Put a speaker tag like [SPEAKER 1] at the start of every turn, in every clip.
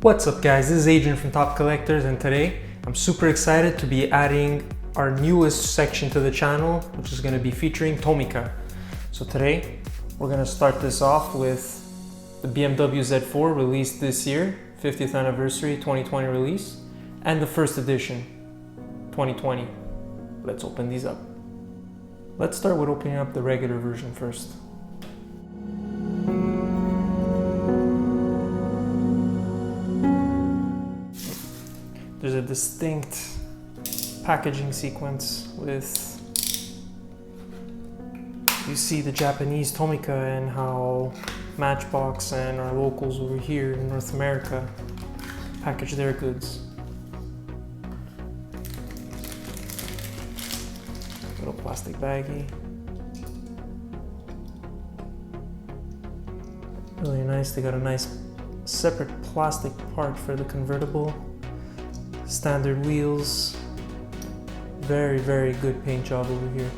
[SPEAKER 1] What's up guys, this is Adrian from Top Collectors, and today I'm super excited to be adding our newest section to the channel, which is going to be featuring Tomica. So today we're going to start this off with the BMW Z4 released this year, 50th anniversary 2020 release, and the first edition 2020. Let's open these up. Let's start with opening up the regular version first. There's a distinct packaging sequence with, you see the Japanese Tomica and how Matchbox and our locals over here in North America package their goods. Little plastic baggie. Really nice. They got a nice separate plastic part for the convertible. Standard wheels. Very, very good paint job over here.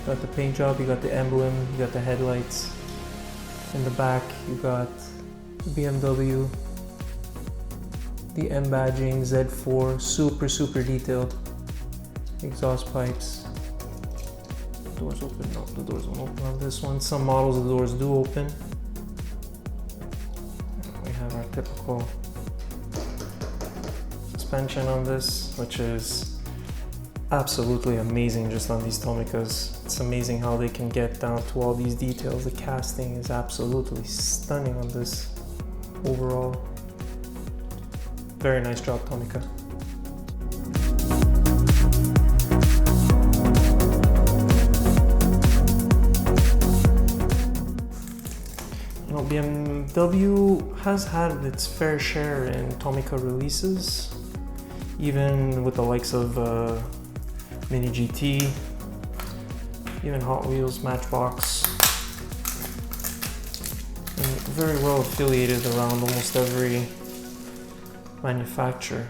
[SPEAKER 1] Got the paint job, you got the emblem, you got the headlights. In the back, you got the BMW, the M badging, Z4, super detailed. Exhaust pipes. Doors open, no, the doors don't open on this one. Some models, the doors do open. We have our typical suspension on this, which is absolutely amazing just on these Tomicas. It's amazing how they can get down to all these details. The casting is absolutely stunning on this overall. Very nice job, Tomica. You know, BMW has had its fair share in Tomica releases, even with the likes of Mini GT, even Hot Wheels, Matchbox, and very well affiliated around almost every manufacturer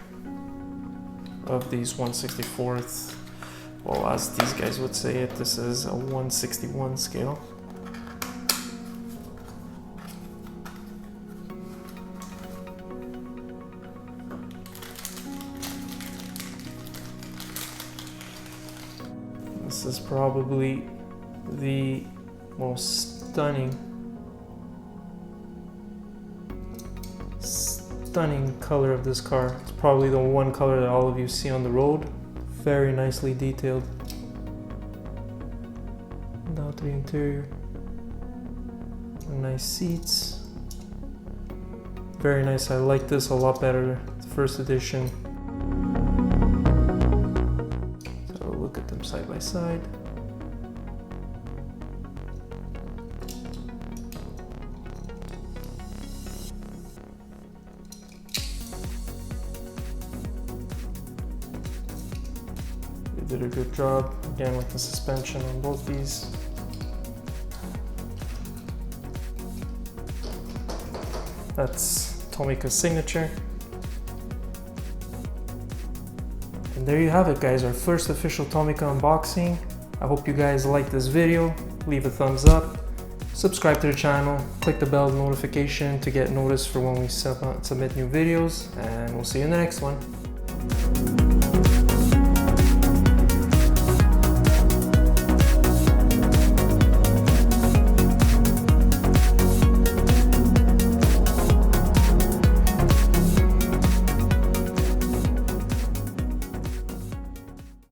[SPEAKER 1] of these 1/64th. Well, as these guys would say it, this is a 1/61 scale. This is probably the most stunning color of this car. It's probably the one color that all of you see on the road. Very nicely detailed. Down to the interior. Nice seats. Very nice. I like this a lot better. The first edition. Look at them side by side. They did a good job again with the suspension on both these. That's Tomica's signature. And there you have it guys, our first official Tomica unboxing. I hope you guys liked this video. Leave a thumbs up, subscribe to the channel, click the bell notification to get notice for when we submit new videos, and we'll see you in the next one.